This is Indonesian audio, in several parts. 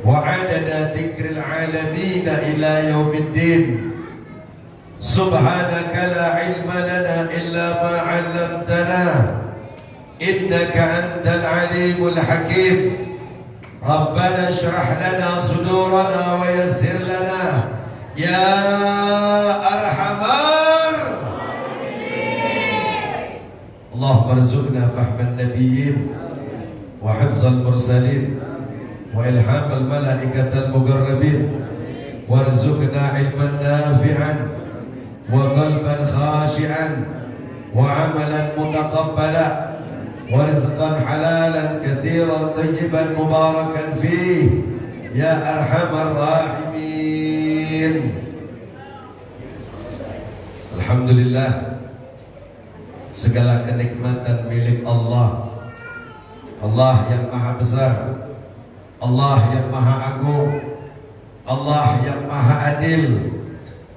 وعدد ذكر العالمين إلى يوم الدين. سبحانك لا علم لنا إلا ما علمتنا إنك أنت العليم الحكيم. ربنا اشرح لنا صدورنا ويسر لنا يا أرحم اللهم ارزقنا فهم النبيين وحفظ المرسلين وإلهام الملائكة المقربين وارزقنا علما نافعا وقلبا خاشعا وعملا متقبلا ورزقا حلالا كثيرا طيبا مباركا فيه يا أرحم الراحمين. Alhamdulillah, segala kenikmatan milik Allah. Allah yang maha besar, Allah yang maha agung, Allah yang maha adil,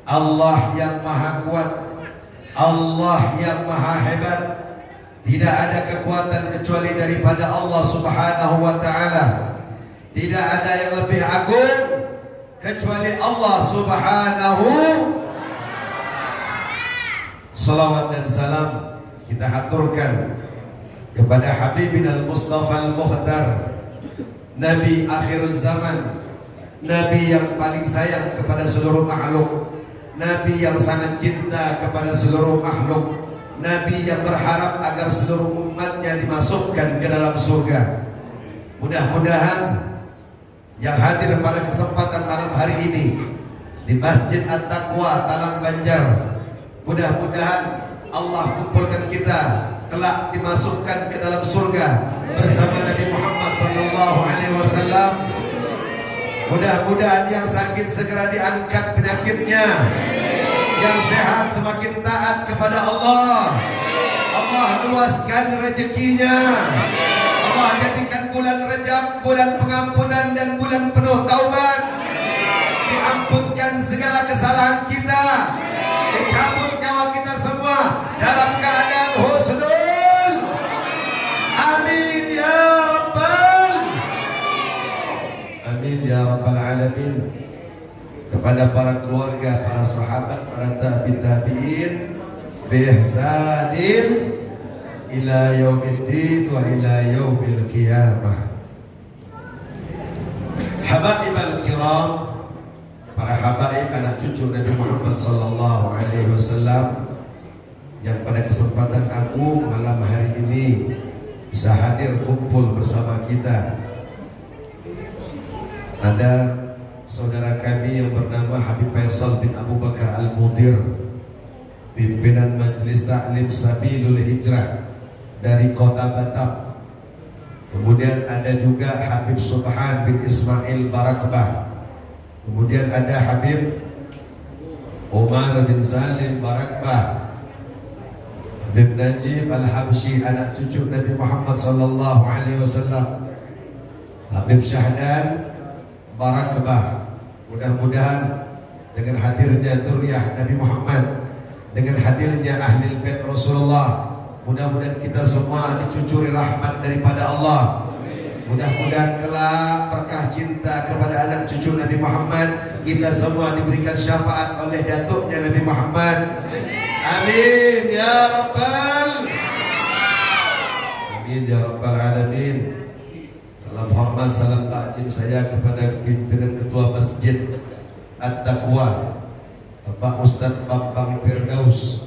Allah yang maha kuat, Allah yang maha hebat. Tidak ada kekuatan kecuali daripada Allah Subhanahu wa ta'ala. Tidak ada yang lebih agung kecuali Allah Subhanahu. Salawat dan salam kita haturkan kepada Habibina al-Mustafa al-Mukhtar, Nabi akhir zaman, Nabi yang paling sayang kepada seluruh makhluk, Nabi yang sangat cinta kepada seluruh makhluk, Nabi yang berharap agar seluruh umatnya dimasukkan ke dalam surga. Mudah-mudahan yang hadir pada kesempatan malam hari ini di Masjid At-Taqwa Talang Banjar, mudah-mudahan Allah kumpulkan kita kelak dimasukkan ke dalam surga bersama Nabi Muhammad SAW. Mudah-mudahan yang sakit segera diangkat penyakitnya, yang sehat semakin taat kepada Allah. Allah luaskan rezekinya. Allah jadikan bulan Rajab bulan pengampunan dan bulan penuh taubat. Diampunkan segala kesalahan kita, dicabut nyawa kita semua dalam keadaan husnul. Amin ya Rabbal. Amin ya Rabbal Alamin. Kepada para keluarga, para sahabat, para tabi'in bihsanin ila yaumiddin wa ila yaumil qiyamah. Habaibal kiram, para habaib anak cucu Nabi Muhammad sallallahu alaihi wasallam yang pada kesempatan agung malam hari ini bisa hadir kumpul bersama kita. Ada saudara kami yang bernama Habib Faisal bin Abu Bakar Al-Mudir, pimpinan Majelis Ta'lim Sabilul Hijrah dari kota Batam. Kemudian ada juga Habib Subhan bin Ismail Barakbah. Kemudian ada Habib Umar bin Salim Barakbah, Habib Najib Al-Habsyi anak cucu Nabi Muhammad sallallahu alaihi wasallam, Habib Syahdan Barakbah. Mudah-mudahan dengan hadirnya dzurriyyah Nabi Muhammad, dengan hadirnya ahli bait Rasulullah, mudah-mudahan kita semua dicucuri rahmat daripada Allah. Mudah-mudahan kelak berkah cinta kepada anak cucu Nabi Muhammad, kita semua diberikan syafaat oleh datuknya Nabi Muhammad. Amin ya Rabbal. Amin ya Rabbal Alamin. Salam hormat, salam takdim saya kepada pimpinan Ketua Masjid At-Taqwa, Bapak Ustadz Bambang Firdaus,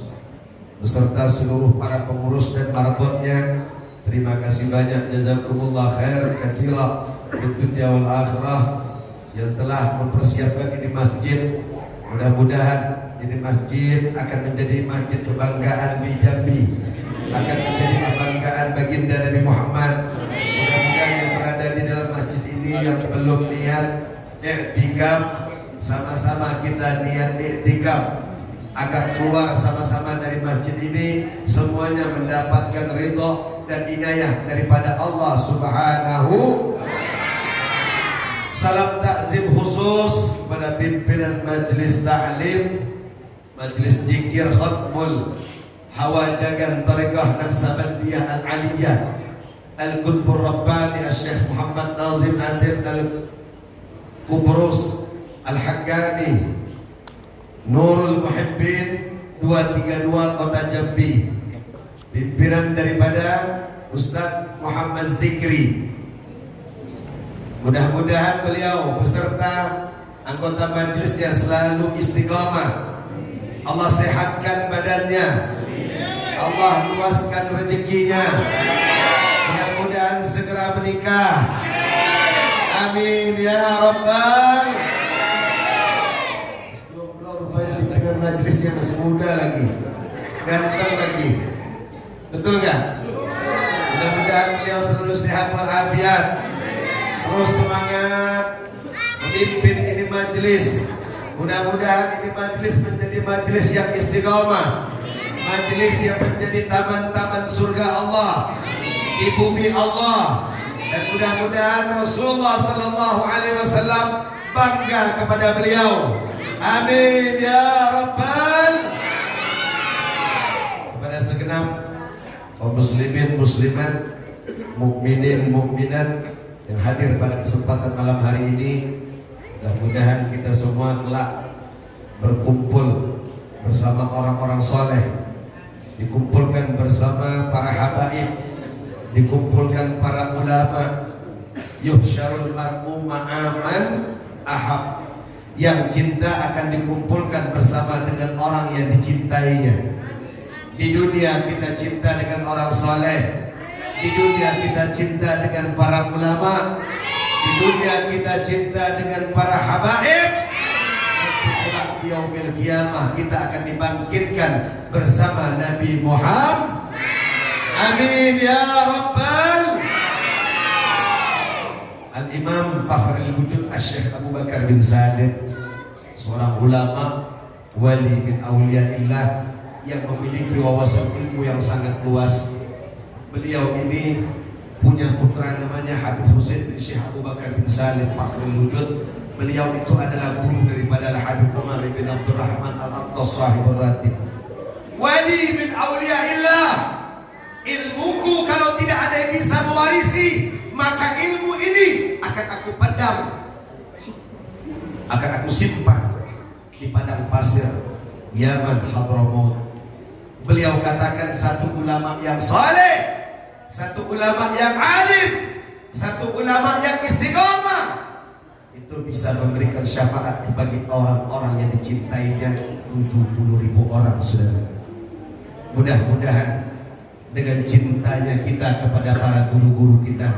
beserta seluruh para pengurus dan marbotnya. Terima kasih banyak, jazakumullah khair katsira fid dunya wal akhirah, yang telah mempersiapkan ini masjid. Mudah-mudahan ini masjid akan menjadi masjid kebanggaan di Jambi, akan menjadi kebanggaan baginda Nabi Muhammad. Mudah-mudahan yang berada di dalam masjid ini yang belum niat i'tikaf, sama-sama kita niat i'tikaf agar keluar sama-sama dari masjid ini semuanya mendapatkan ridho dan inayah daripada Allah Subhanahu. Salam takzim khusus kepada pimpinan Majelis Ta'lim, Majelis Zikir Khatmul Hawajagan Tariqah Naksabandiyah Al-Aliyah Al-Qutbur Rabbani Al-Syekh Muhammad Nazim Adil Kubrus Al-Haqqani, Nurul Muhibbin 232 Kota Jambi. Pimpinan daripada Ustadz Muhammad Zikri. Mudah-mudahan beliau beserta anggota majelisnya selalu istiqomah. Allah sehatkan badannya, Allah luaskan rezekinya, mudah-mudahan segera menikah. Amin ya Rabbal. Rupanya di tengah majelisnya masih muda lagi, ganteng lagi, betul gak? Mudah-mudahan beliau selalu sehat walafiat, terus semangat memimpin ini majelis. Mudah-mudahan ini majelis menjadi majelis yang istiqomah, majelis yang menjadi taman-taman surga Allah di bumi Allah. Dan mudah-mudahan Rasulullah Sallallahu Alaihi Wasallam bangga kepada beliau. Amin ya Rabbal. Kepada segenap kaum muslimin muslimat, mukminin mukminat yang hadir pada kesempatan malam hari ini, mudah-mudahan kita semua kelak berkumpul bersama orang-orang soleh, dikumpulkan bersama para habaib, dikumpulkan para ulama. Yuhsyarul mar'u ma'aman ahab, yang cinta akan dikumpulkan bersama dengan orang yang dicintainya. Di dunia kita cinta dengan orang soleh, di dunia kita cinta dengan para ulama, di dunia kita cinta dengan para habaib. Di yaumil qiyamah kita akan dibangkitkan bersama Nabi Muhammad. Amin ya Rabbal. Al-Imam Fakhrul Wujud Asy-Syaikh Abu Bakar bin Sadiq, seorang ulama wali min auliyaillah yang memiliki wawasan ilmu yang sangat luas. Beliau ini punya putra namanya Habib Husain bin Syekh Abu Bakar bin Salim Fakhrul Wujud. Beliau itu adalah guru daripada Habib Umar bin Abdurrahman Al-Attas sahibur ratib. Wali min auliyaillah. Ilmuku kalau tidak ada yang bisa mewarisi, maka ilmu ini akan aku pendam, akan aku simpan di padang pasir Yaman Hadramaut. Beliau katakan satu ulama yang saleh, satu ulama yang alim, satu ulama yang istiqomah itu bisa memberikan syafaat bagi orang-orang yang dicintainya 70.000 orang, saudara. Mudah-mudahan dengan cintanya kita kepada para guru-guru kita,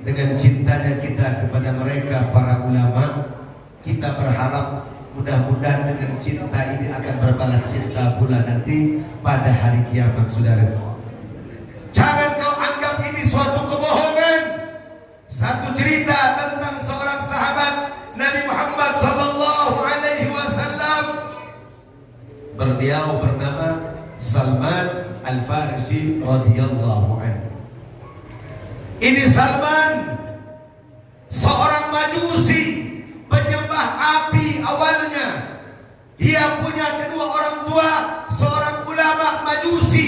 dengan cintanya kita kepada mereka para ulama, kita berharap mudah-mudahan dengan cinta ini akan berbalas cinta pula nanti pada hari kiamat, saudara. Jangan kau anggap ini suatu kebohongan. Satu cerita tentang seorang sahabat Nabi Muhammad Sallallahu Alaihi Wasallam. Beliau bernama Salman Al-Farisi radhiyallahu anhu. Ini Salman seorang majusi, penyembah api awalnya. Dia punya kedua orang tua, seorang ulama majusi.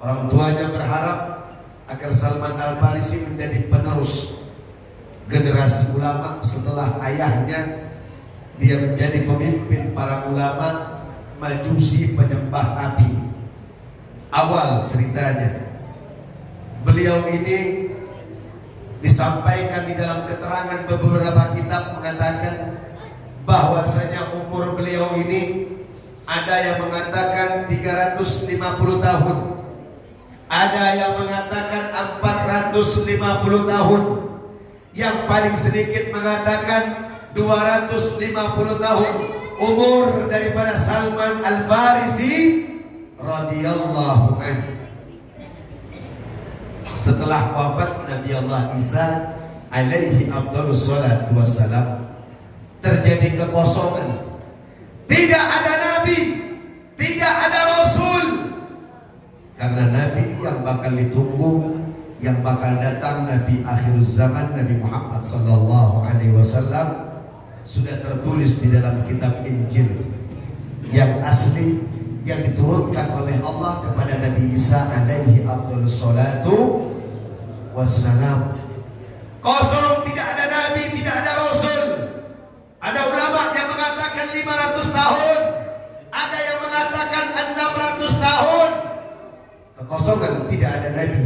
Orang tuanya berharap agar Salman Al-Farisi menjadi penerus generasi ulama setelah ayahnya. Dia menjadi pemimpin para ulama majusi penyembah api. Awal ceritanya, beliau ini disampaikan di dalam keterangan beberapa kitab mengatakan bahwasanya umur beliau ini ada yang mengatakan 350 tahun, ada yang mengatakan 450 tahun, yang paling sedikit mengatakan 250 tahun umur daripada Salman Al-Farisi radhiyallahu anhu. Setelah wafat Nabi Allah Isa alaihi afdhalus salatu wassalam, terjadi kekosongan. Tidak ada nabi, tidak ada rasul. Karena nabi yang bakal ditunggu, yang bakal datang, Nabi akhir zaman Nabi Muhammad sallallahu alaihi wasallam, sudah tertulis di dalam kitab Injil yang asli yang diturunkan oleh Allah kepada Nabi Isa alaihi afdhalus salatu wassalam. Kosong, tidak ada nabi, tidak ada rasul. tidak ada nabi,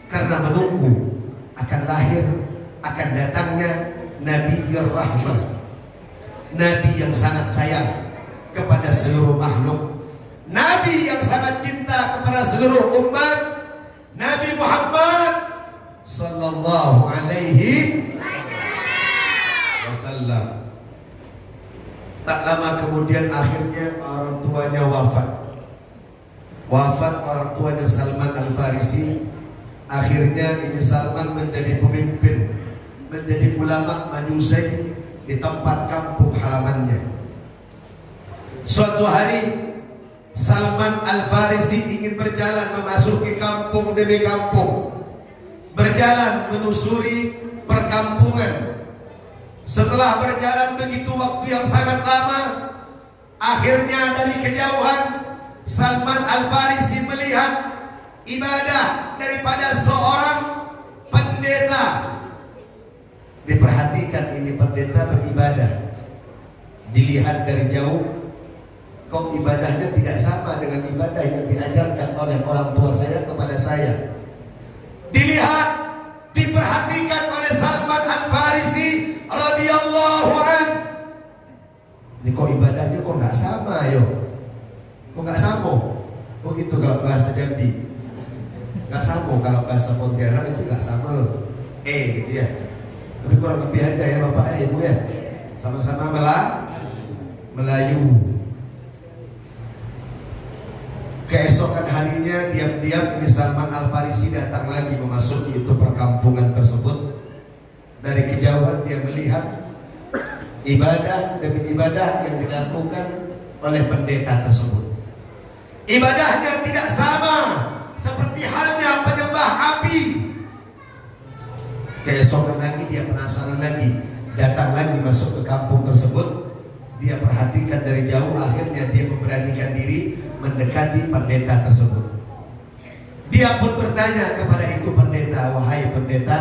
karena menunggu akan lahir, akan datangnya Nabi Rahmah, Nabi yang sangat sayang kepada seluruh makhluk, Nabi yang sangat cinta kepada seluruh umat, Nabi Muhammad sallallahu alaihi wasallam. Tak lama kemudian akhirnya orang tuanya wafat. Wafat orang tuanya Salman Al-Farisi. Akhirnya ini Salman menjadi pemimpin, menjadi ulama Majusi di tempat kampung halamannya. Suatu hari Salman Al-Farisi ingin berjalan memasuki kampung demi kampung, berjalan menyusuri perkampungan. Setelah berjalan begitu waktu yang sangat lama, akhirnya dari kejauhan Salman Al-Farisi melihat ibadah daripada seorang pendeta. Diperhatikan, ini pendeta beribadah. Dilihat dari jauh, kok ibadahnya tidak sama dengan ibadah yang diajarkan oleh orang tua saya kepada saya. Dilihat, diperhatikan oleh Salman Al-Farisi radhiyallahu anhu. Ini kok ibadahnya kok nggak sama yo? Kok nggak sama? Kok gitu kalau bahasa Jambi? Nggak sama, kalau bahasa Pontianak itu nggak sama. Gitu ya. Tapi kurang lebih aja ya Bapak Ibu ya. Sama-sama Melayu. Keesokan harinya diam-diam ini Salman Al-Farisi datang lagi memasuki itu perkampungan tersebut. Dari kejauhan dia melihat ibadah demi ibadah yang dilakukan oleh pendeta tersebut. Ibadahnya tidak sama seperti halnya penyembah api. Keesokan lagi dia penasaran lagi, datang lagi masuk ke kampung tersebut. Dia perhatikan dari jauh, akhirnya dia memberanikan diri mendekati pendeta tersebut. Dia pun bertanya kepada itu pendeta, wahai pendeta,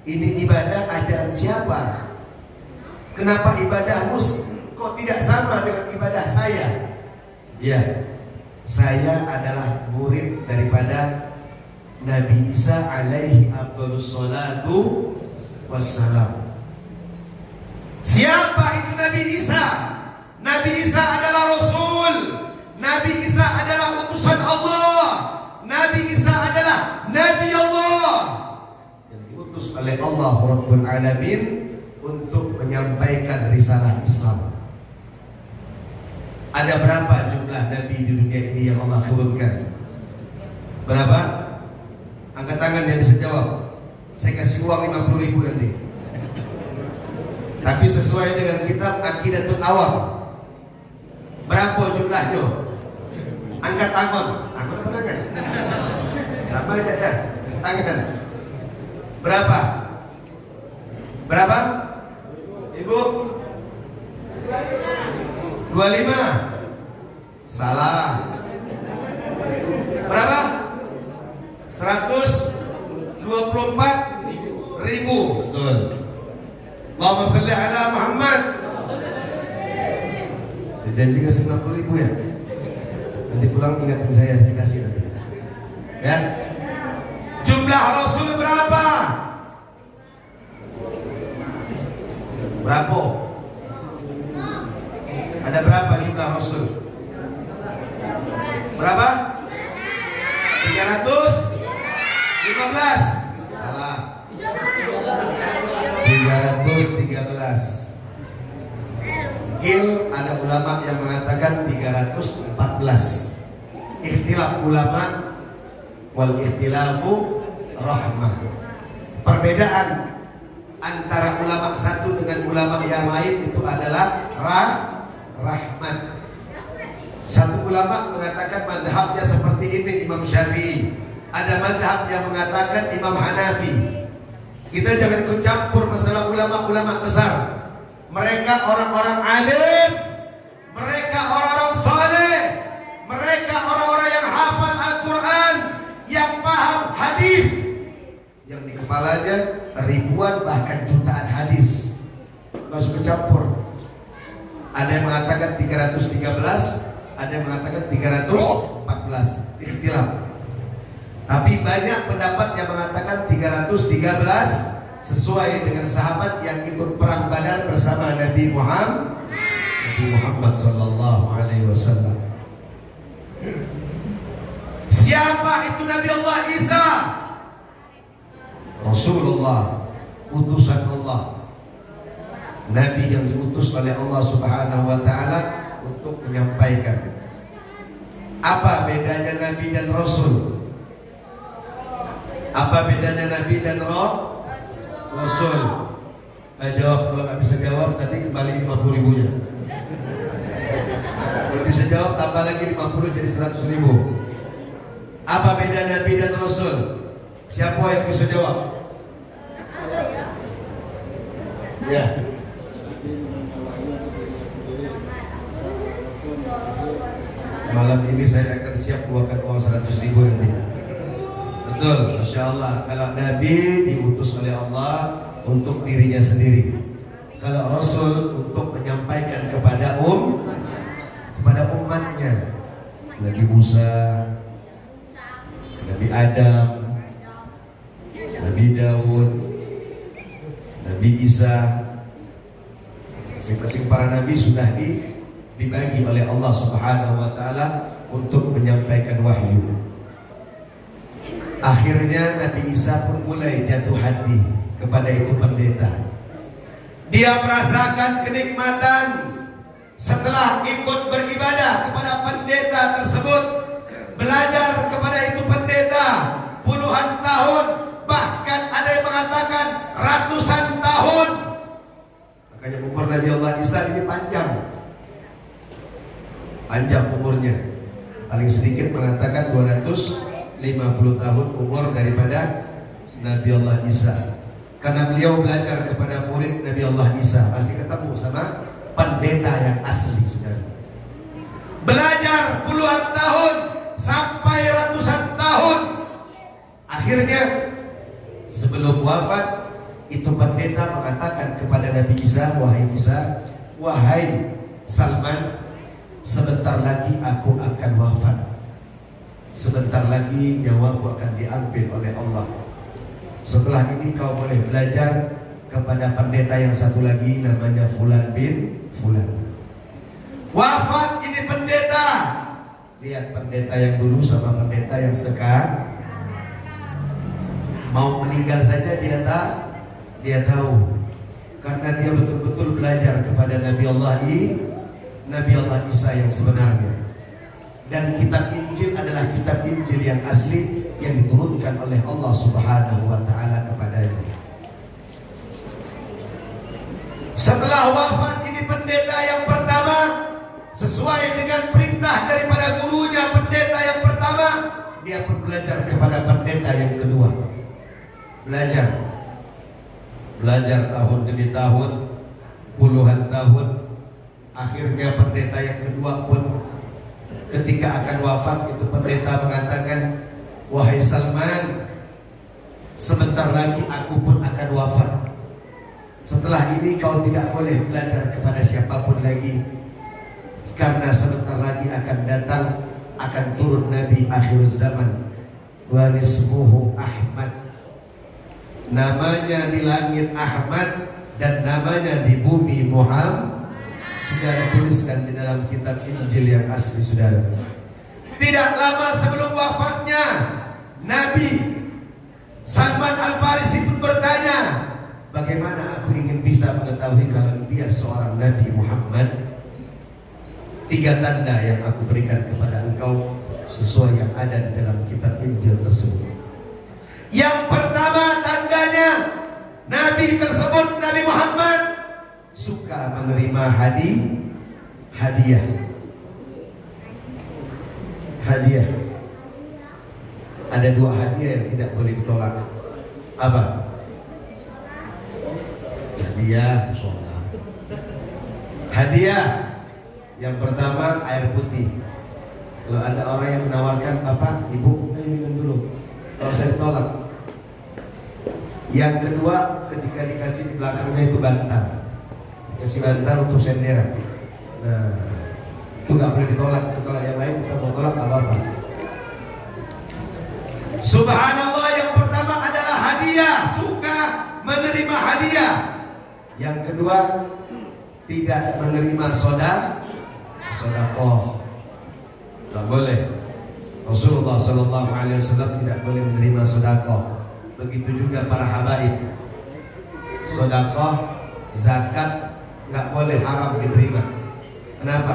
ini ibadah ajaran siapa? Kenapa ibadahmu kok tidak sama dengan ibadah saya? Ya, saya adalah murid daripada Nabi Isa alaihi afdhalus salatu wassalam. Siapa itu Nabi Isa? Nabi Isa adalah Rasul. Nabi Isa adalah utusan Allah. Nabi Isa adalah Nabi Allah yang diutus oleh Allah Rabbul Alamin untuk menyampaikan risalah Islam. Ada berapa jumlah Nabi di dunia ini yang Allah turunkan? Berapa? Angkat tangan yang bisa jawab. Saya kasih uang 50.000 nanti. Tapi sesuai dengan kitab Aqidatul Awam. Berapa jumlahnya? Angkat tangan. Tangan apa tangan? Sama aja ya. Tangan. Berapa? Berapa? Ibu? 25. Salah. Berapa? 124.000. Betul. Allahumma salli ala Muhammad. Janji kasih 50.000 ya. Nanti pulang ingatin saya kasih nanti. Ya. Jumlah Rasul berapa? Berapa? Ada berapa jumlah Rasul? Berapa? 315. Salah. 313. Gil ada ulama yang mengatakan 314. Ikhtilaf ulama, wal ikhtilafu rahmah. Perbedaan antara ulama satu dengan ulama yang lain itu adalah rahmat. Satu ulama mengatakan mazhabnya seperti ini Imam Syafi'i. Ada mazhab yang mengatakan Imam Hanafi. Kita jangan ikut campur masalah ulama-ulama besar. Mereka orang-orang alim, mereka orang-orang saleh, mereka orang-orang yang hafal Al-Quran, yang paham hadis, yang di kepalanya ribuan bahkan jutaan hadis. Nggak usah campur. Ada yang mengatakan 313, ada yang mengatakan 314. Ikhtilaf. Tapi banyak pendapat yang mengatakan 313 sesuai dengan sahabat yang ikut perang Badar bersama Nabi Muhammad sallallahu alaihi wasallam. Siapa itu Nabi Allah Isa? Rasulullah, utusan Allah, Nabi yang diutus oleh Allah Subhanahu wa taala untuk menyampaikan. Apa bedanya Nabi dan Rasul? Apa bedanya Nabi dan Rasul? Jawab. Kalau nggak bisa jawab tadi kembali 50.000-nya. Kalau bisa jawab tambah lagi 50 jadi 100.000. Apa beda Nabi dan Rasul? Siapa yang bisa jawab? Ya. Malam ini saya akan siap keluarkan uang 100.000 nanti. Betul, Masya Allah. Kalau Nabi diutus oleh Allah untuk dirinya sendiri, kalau Rasul untuk menyampaikan kepada umatnya. Nabi Musa, Nabi Adam, Nabi Daud, Nabi Isa, masing-masing para nabi sudah dibagi oleh Allah Subhanahu wa taala untuk menyampaikan wahyu. Akhirnya Nabi Isa pun mulai jatuh hati kepada itu pendeta. Dia merasakan kenikmatan setelah ikut beribadah kepada pendeta tersebut, belajar kepada itu pendeta puluhan tahun, bahkan ada yang mengatakan ratusan tahun. Makanya umur Nabi Allah Isa ini panjang umurnya. Paling sedikit mengatakan 250 tahun umur daripada Nabi Allah Isa. Karena beliau belajar kepada murid Nabi Allah Isa, pasti ketemu sama pendeta yang asli, saudara. Belajar puluhan tahun sampai ratusan tahun. Akhirnya sebelum wafat itu pendeta mengatakan kepada Nabi Isa, wahai Salman, sebentar lagi aku akan wafat. Sebentar lagi nyawaku akan diambil oleh Allah. Setelah ini kau boleh belajar kepada pendeta yang satu lagi, namanya Fulan bin Fulan. Wafat ini pendeta. Lihat pendeta yang dulu sama pendeta yang sekarang. Mau meninggal saja dia tahu. Karena dia betul-betul belajar kepada Nabi Allah Isa yang sebenarnya. Dan kitab Injil adalah kitab Injil yang asli yang diturunkan oleh Allah Subhanahu wa taala kepadanya. Setelah wafat ini pendeta yang pertama, sesuai dengan perintah daripada gurunya pendeta yang pertama, dia pun belajar kepada pendeta yang kedua. Belajar tahun demi tahun, puluhan tahun. Akhirnya pendeta yang kedua pun ketika akan wafat itu pendeta mengatakan, wahai Salman, sebentar lagi aku pun akan wafat. Setelah ini kau tidak boleh belajar kepada siapapun lagi, karena sebentar lagi akan turun Nabi akhir zaman, wa ismuhu Ahmad. Namanya di langit Ahmad dan namanya di bumi Muhammad. Saudara tuliskan di dalam kitab Injil yang asli, saudara. Tidak lama sebelum wafatnya, Nabi Salman Al-Farisi pun bertanya, bagaimana aku ingin bisa mengetahui kalau dia seorang Nabi Muhammad? 3 tanda yang aku berikan kepada engkau sesuai yang ada di dalam kitab Injil tersebut. Yang pertama tandanya, Nabi tersebut, Nabi Muhammad, suka menerima hadiah. Ada 2 hadiah yang tidak boleh ditolak. Apa? Hadiah yang pertama air putih. Kalau ada orang yang menawarkan, Bapak, Ibu, ayo minum dulu. Kalau saya ditolak. Yang kedua, ketika dikasih di belakangnya itu bantal. Kasih bantal untuk sendera. Nah, itu nggak boleh ditolak. Kalau yang lain kita mau tolak nggak apa-apa. Subhanallah, yang pertama adalah hadiah, suka menerima hadiah. Yang kedua, tidak menerima sedekah. Tak boleh. Rasulullah sallallahu alaihi wasallam tidak boleh menerima sedekah. Begitu juga para habaib. Sedekah, zakat enggak boleh, haram diterima. Kenapa?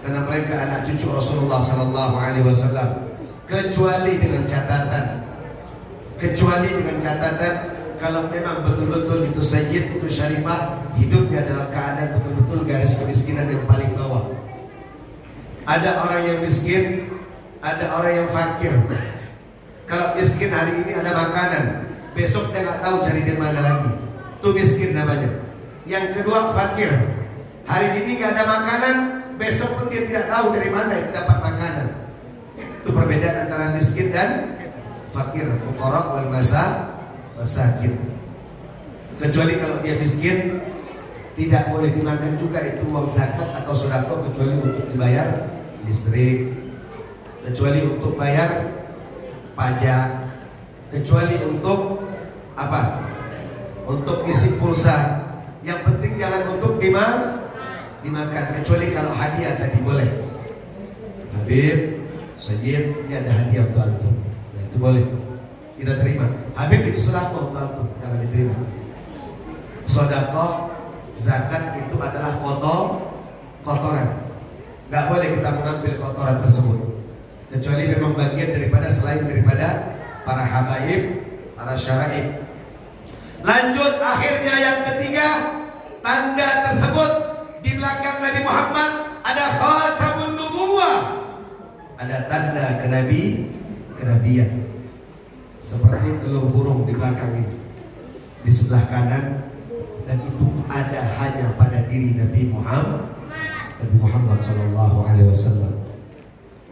Karena mereka anak cucu Rasulullah sallallahu alaihi wasallam. Kecuali dengan catatan kalau memang betul-betul itu sayyid, itu syarifah, hidupnya dalam keadaan betul-betul garis kemiskinan yang paling bawah. Ada orang yang miskin, ada orang yang fakir. Kalau miskin hari ini ada makanan, besok dia nggak tahu cari di mana lagi, itu miskin namanya. Yang kedua fakir, hari ini nggak ada makanan, besok pun dia tidak tahu dari mana itu dapat makanan. Itu perbedaan antara miskin dan fakir, fuqara wal masakin. Kecuali kalau dia miskin, tidak boleh dimakan juga itu uang zakat atau sedekah, kecuali untuk dibayar listrik, kecuali untuk bayar pajak, kecuali untuk apa? Untuk isi pulsa. Yang penting jangan untuk dimakan, kecuali kalau hadiah tadi boleh. Habib, Sayyid, ini ada hadiah untuk antum. Nah, itu boleh kita terima. Habib ini sedekah untuk antum, jangan diterima. Sedekah, zakat itu adalah kotoran. Gak boleh kita mengambil kotoran tersebut, kecuali memang bagian daripada selain daripada para habaib, para syaraib. Lanjut, akhirnya yang ketiga, tanda tersebut di belakang Nabi Muhammad ada khatamun nubuwah, ada tanda kenabian seperti telur burung di belakang ini, di sebelah kanan, dan itu ada hanya pada diri Nabi Muhammad sallallahu alaihi wasallam.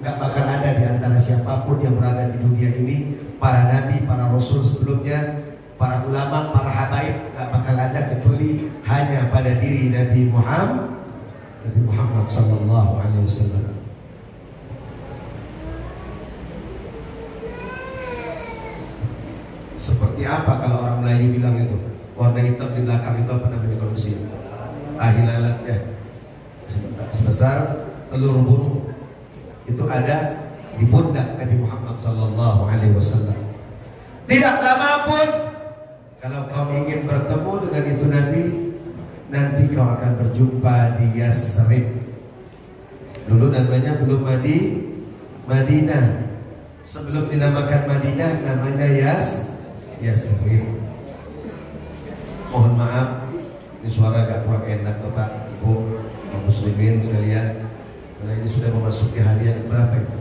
Enggak bakal ada di antara siapapun yang berada di dunia ini, para nabi, para rasul sebelumnya, para ulama, para habaib, enggak bakal ada kecuali hanya pada diri Nabi Muhammad sallallahu alaihi wasallam. Seperti apa kalau orang Melayu bilang itu? Warna hitam di belakang itu apa namanya kalau di sini? Hilalat ya. Sebesar telur burung. Itu ada di pundak Nabi Muhammad sallallahu alaihi wasallam. Tidak lama pun kalau kau ingin bertemu dengan itu Nabi, nanti kau akan berjumpa di Yasrib. Dulu namanya belum Madinah. Sebelum dinamakan Madinah namanya Yasrib. Mohon maaf, ini suara agak kurang enak Bapak, Ibu, kaum muslimin sekalian, karena ini sudah memasuki hari yang berapa itu?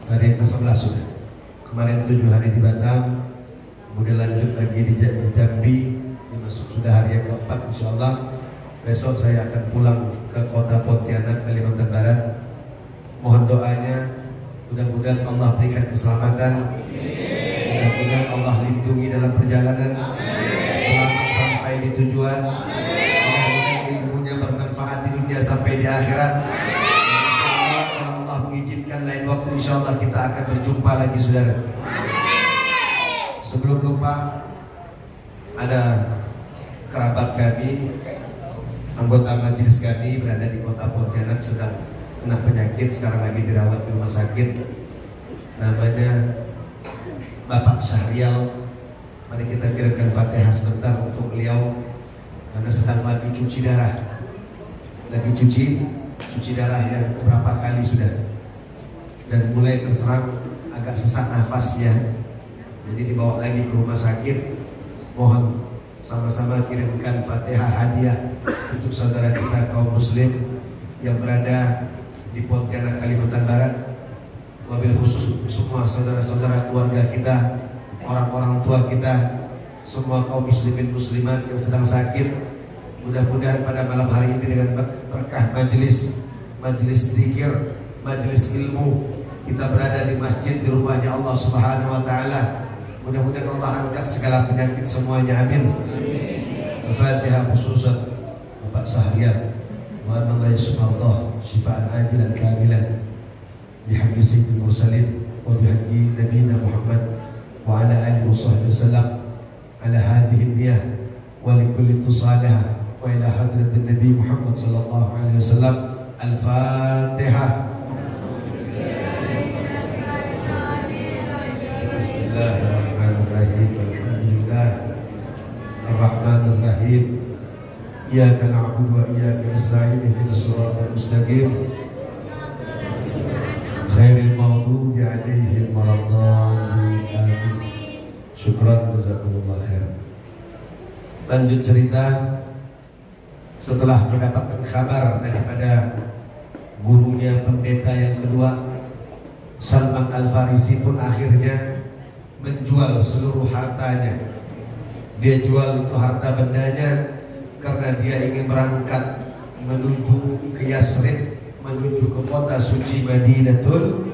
Hari yang ke-11 sudah. Kemarin 7 hari di Batam, kemudian lanjut lagi di Jambi, ini masuk sudah hari yang ke-4 insyaallah. Besok saya akan pulang ke kota Pontianak, Kalimantan Barat. Mohon doanya, mudah-mudahan Allah berikan keselamatan, mudah-mudahan Allah lindungi dalam perjalanan, selamat sampai di tujuan, mudah-mudahan ilmunya bermanfaat di dunia sampai di akhirat. Insyaallah kalau Allah mengizinkan lain waktu, insyaallah kita akan berjumpa lagi saudara. Sebelum lupa, ada kerabat kami, anggota majelis kami berada di kota Pontianak sedang kena penyakit, sekarang lagi dirawat di rumah sakit. Namanya Bapak Syahrial. Mari kita kirimkan Fatihah sebentar untuk beliau, karena sedang lagi cuci darah. Lagi cuci darah yang beberapa kali sudah, dan mulai terserang agak sesak nafasnya. Jadi dibawa lagi ke rumah sakit. Mohon sama-sama kirimkan Fatihah hadiah untuk saudara kita kaum muslim yang berada di Pontianak, Kalimantan Barat. Wabil khusus untuk semua saudara-saudara keluarga kita, orang-orang tua kita, semua kaum muslimin muslimat yang sedang sakit. Mudah-mudahan pada malam hari ini dengan berkah majelis zikir, majelis ilmu, kita berada di masjid, di rumahnya Allah Subhanahu wa taala. Mudah-mudahan Allah angkat segala penyakit semuanya, amin. Al-Fatihah khususan Bapak Syahrial. Wa Allah subhanahu syifaan ajilan kamilan bihaqqi sayyidil mursalin wa bihaqqi nabiyina Muhammad wa ala alihi wasallam ala hadhihi niyah wa li kulli tusalih wa ila hadratin Nabi Muhammad sallallahu alaihi wasallam. Al-Fatihah. Bismillahirrahmanirrahim. Alhamdulillah Ar-Rahmanir Rahim. Iyyaka na'budu wa iyyaka nasta'in. Ihdinas siratal mustaqim. Khairil maghdubi 'alaihim waladdallin. Amin. Syukran jazakumullah khair. Lanjut cerita. Setelah mendapatkan kabar daripada gurunya pendeta yang kedua, Salman Al-Farisi pun akhirnya menjual seluruh hartanya. Dia jual itu harta bendanya karena dia ingin berangkat menuju ke Yasrib, menuju ke kota suci Madinatul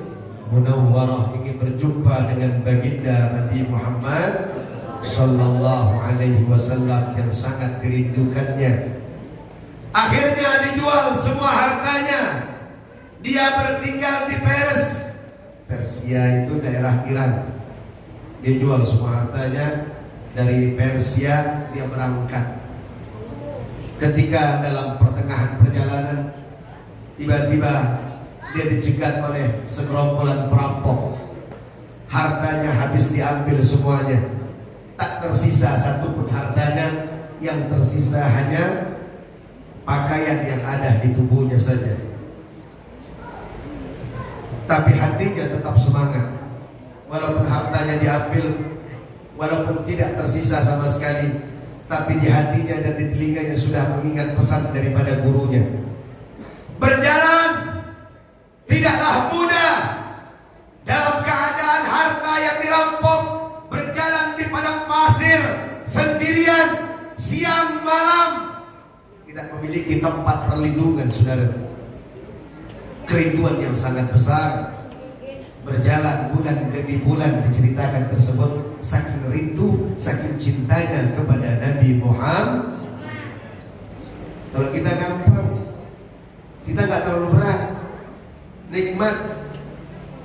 Munawwarah, ingin berjumpa dengan baginda Nabi Muhammad sallallahu alaihi wasallam yang sangat dirindukannya. Akhirnya dijual semua hartanya. Dia bertinggal di Persia, itu daerah Iran. Dia jual semua hartanya. Dari Persia dia berangkat. Ketika dalam pertengahan perjalanan, tiba-tiba dia dicegat oleh segerombolan perampok. Hartanya habis diambil semuanya. Tak tersisa satupun hartanya. Yang tersisa hanya pakaian yang ada di tubuhnya saja. Tapi hatinya tetap semangat. Walaupun hartanya diambil, walaupun tidak tersisa sama sekali, tapi di hatinya dan di telinganya sudah mengingat pesan daripada gurunya. Berjalan tidaklah mudah dalam keadaan harta yang dirampok. Berjalan di padang pasir sendirian, siang malam, tidak memiliki tempat perlindungan, saudara. Kerinduan yang sangat besar. Berjalan bulan demi bulan diceritakan tersebut, saking rindu, saking cintanya kepada Nabi Muhammad. Kalau kita gampang, kita nggak terlalu berat, nikmat.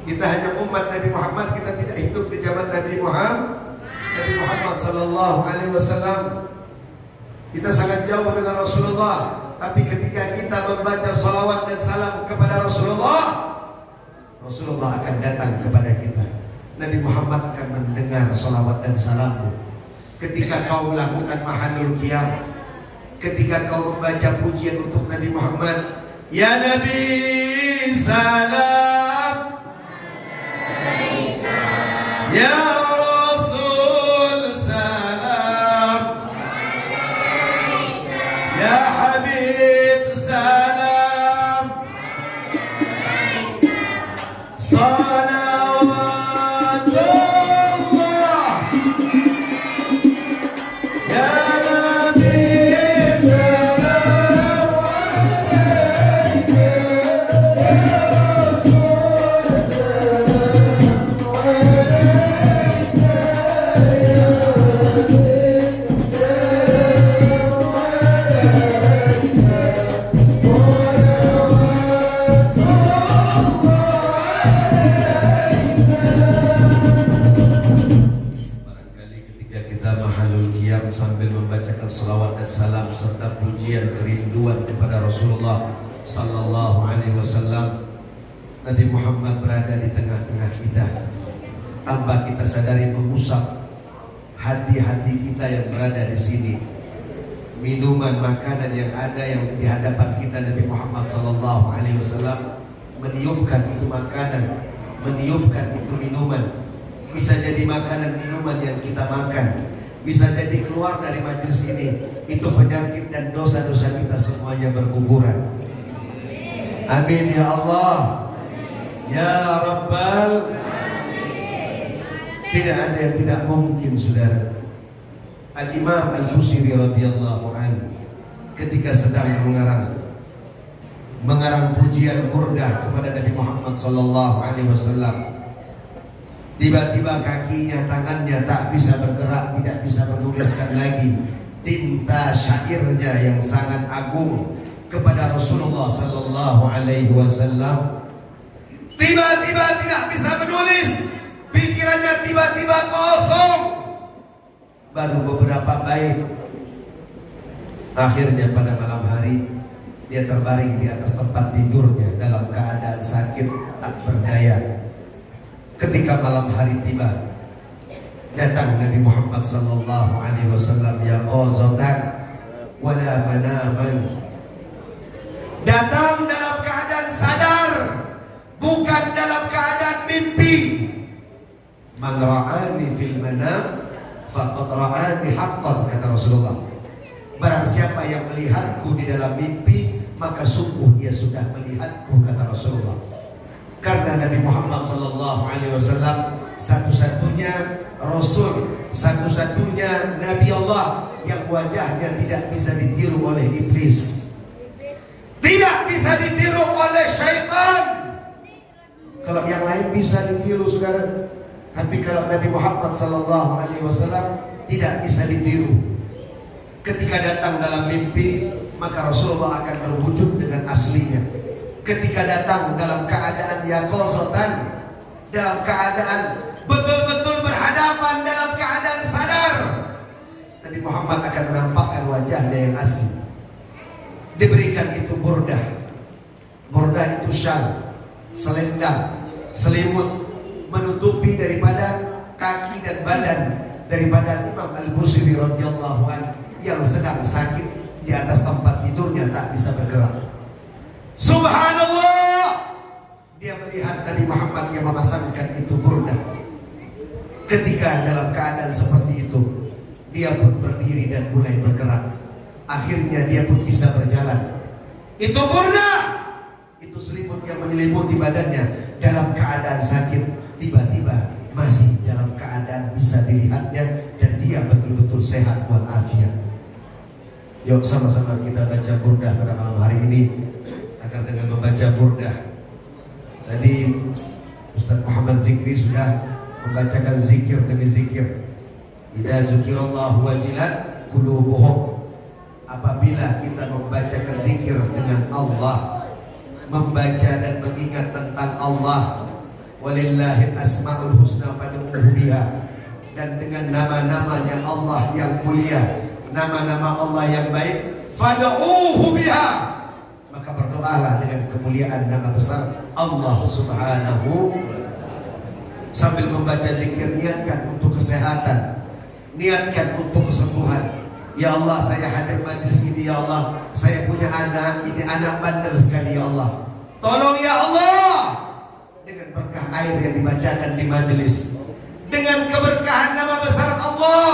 Kita hanya umat Nabi Muhammad, kita tidak hidup di zaman Nabi Muhammad sallallahu alaihi wasallam. Kita sangat jauh dengan Rasulullah. Tapi ketika kita membaca salawat dan salam kepada Rasulullah, Rasulullah akan datang kepada kita. Nabi Muhammad akan mendengar salawat dan salammu. Ketika kau melakukan mahalul qiyam, ketika kau membaca pujian untuk Nabi Muhammad, ya Nabi salam alaika, ya Rasul salam alaika, ya Habib salam alaika, salawatullah ya Nabi salam alaika, ya Rasul salam alaika, ya Habib salam Barangkali ketika kita mahalul qiyam sambil membacakan salawat dan salam serta pujian kerinduan kepada Rasulullah sallallahu alaihi wasallam, Nabi Muhammad berada di tengah-tengah kita. Tambah kita sadari mengusap hati-hati kita yang berada di sini. Minuman, makanan yang ada yang di hadapan kita, Nabi Muhammad sallallahu alaihi wasallam meniupkan itu makanan, meniupkan itu minuman. Bisa jadi makanan minuman yang kita makan, bisa jadi keluar dari majelis ini, itu penyakit dan dosa-dosa kita semuanya berguguran. Amin ya Allah, ya Rabbal. Tidak ada yang tidak mungkin, saudara. Al-Imam Al-Busiri radhiyallahu anhu ketika sedang mengarang pujian burdah kepada Nabi Muhammad sallallahu alaihi wasallam, tiba-tiba kakinya, tangannya tak bisa bergerak, tidak bisa menuliskan lagi tinta syairnya yang sangat agung kepada Rasulullah sallallahu alaihi wasallam. Tiba-tiba tidak bisa menulis, pikirannya tiba-tiba kosong. Baru beberapa bait. Akhirnya pada malam hari dia terbaring di atas tempat tidurnya dalam keadaan sakit tak berdaya. Ketika malam hari tiba, datang Nabi Muhammad sallallahu alaihi wasallam yaqazatan wala manaman. Datang dalam keadaan sadar, bukan dalam keadaan mimpi. Man ra'ani fil manam faqad ra'ani haqqan, kata Rasulullah. Barang siapa yang melihatku di dalam mimpi, maka sungguh dia sudah melihatku, kata Rasulullah. Karena Nabi Muhammad sallallahu alaihi wasallam satu-satunya Rasul, satu-satunya Nabi Allah yang wajahnya tidak bisa ditiru oleh iblis, tidak bisa ditiru oleh syaitan. Kalau yang lain bisa ditiru, saudara, tapi kalau Nabi Muhammad sallallahu alaihi wasallam tidak bisa ditiru. Ketika datang dalam mimpi, maka Rasulullah akan berwujud dengan aslinya. Ketika datang dalam keadaan yaqazatan, dalam keadaan betul-betul berhadapan, dalam keadaan sadar, Nabi Muhammad akan menampakkan wajahnya yang asli. Diberikan itu burdah. Burdah itu syal, selendang, selimut, menutupi daripada kaki dan badan daripada Imam Al-Busiri radhiyallahu anhu yang sedang sakit di atas tempat tidurnya, tak bisa bergerak. Subhanallah, dia melihat Nabi Muhammad yang memasangkan itu burdah. Ketika dalam keadaan seperti itu, dia pun berdiri dan mulai bergerak. Akhirnya dia pun bisa berjalan. Itu burdah, itu selimut yang menyelimuti badannya dalam keadaan sakit, tiba-tiba masih dalam keadaan bisa dilihatnya, dan dia betul-betul sehat walafiat. Yuk sama-sama kita baca burdah pada malam hari ini, agar dengan membaca burdah tadi Ustaz Muhammad Zikri sudah membacakan zikir demi zikir. Idza zukirallahu wajilat qulubuhum. Apabila kita membacakan zikir dengan Allah, membaca dan mengingat tentang Allah, walillahil asmaul husna fad'uhu biha, dan dengan nama-namanya Allah yang mulia, nama-nama Allah yang baik, fad'uhu biha, maka berdoalah dengan kemuliaan nama besar Allah Subhanahu. Sambil membaca zikir, niatkan untuk kesehatan, niatkan untuk kesembuhan. Ya Allah, saya hadir majlis ini, ya Allah, saya punya anak, ini anak bandel sekali, ya Allah, tolong ya Allah, dengan berkah air yang dibacakan di majlis, dengan keberkahan nama besar Allah,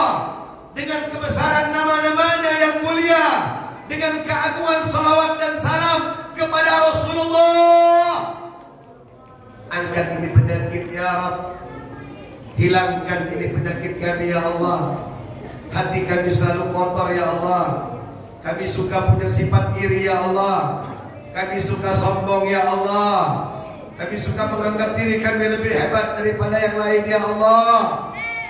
dengan kebesaran nama-namanya yang mulia, dengan keagungan salawat dan salam kepada Rasulullah. Angkat ini penyakit ya Rabb, hilangkan ini penyakit kami ya Allah. Hati kami selalu kotor ya Allah, kami suka punya sifat iri ya Allah, kami suka sombong ya Allah, kami suka menganggap diri kami lebih hebat daripada yang lain ya Allah.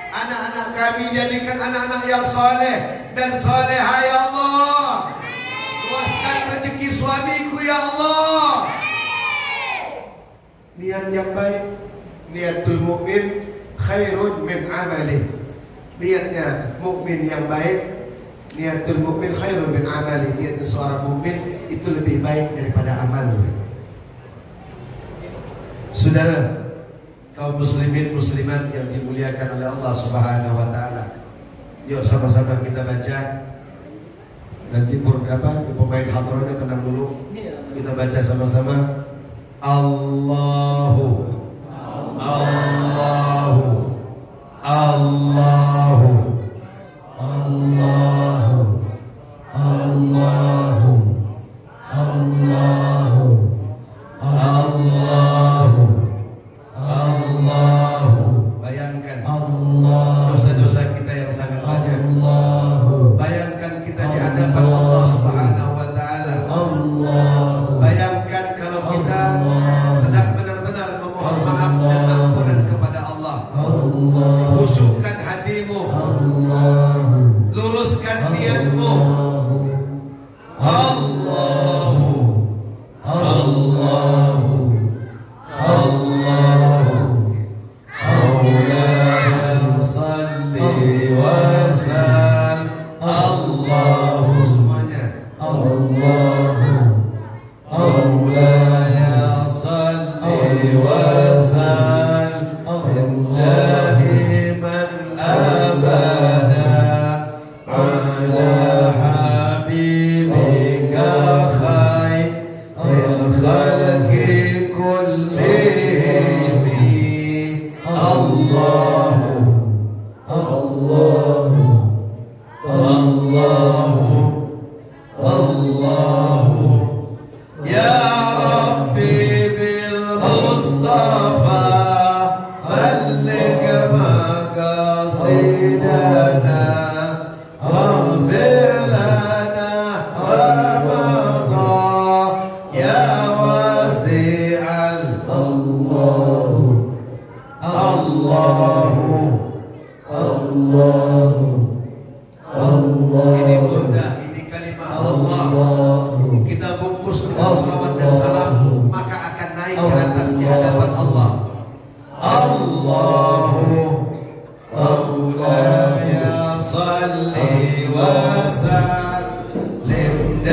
Anak-anak kami jadikan anak-anak yang soleh dan soleha ya Allah. Luaskan rezeki suamiku ya Allah. Niat yang baik, niatul mukmin khairun min amalih. Niatnya mukmin yang baik, niatul mukmin khairun min amalih. Niatnya seorang mukmin itu lebih baik daripada amalnya. Saudara, kaum muslimin muslimat yang dimuliakan oleh Allah Subhanahu wa taala, yuk sama-sama kita baca. Nanti pemain hadrohnya tenang dulu. Kita baca sama-sama. Allahu Allahu Allahu Allahu Allahu Allahu Allahu Allahu. Bayangkan dosa-dosa kita yang sangat banyak. Bayangkan kita di hadapan Allah Subhanahu wa taala. Bayangkan kalau kita sedang benar-benar memohon maaf dan ampunan kepada Allah. Khusyukkan hatimu, luruskan niatmu. Allahu Allahu Allahu Allahu Allahu semuanya. Allahu Maulaya salli wa sallim da'iman abada ala habibika khairil khalqi kullihim. Allahu Allahu Allahu Allahu ya Rabbi bil Mustafa balligh maqasidana waghfir lana Ramadan ya wasi'al. Allahu Allahu Allahu Allah. Ini mudah, ini kalimat Allah. Kita bungkus dengan salawat dan salam, maka akan naik ke atas di hadapan Allah. Allahu Maulaya salli wa sallim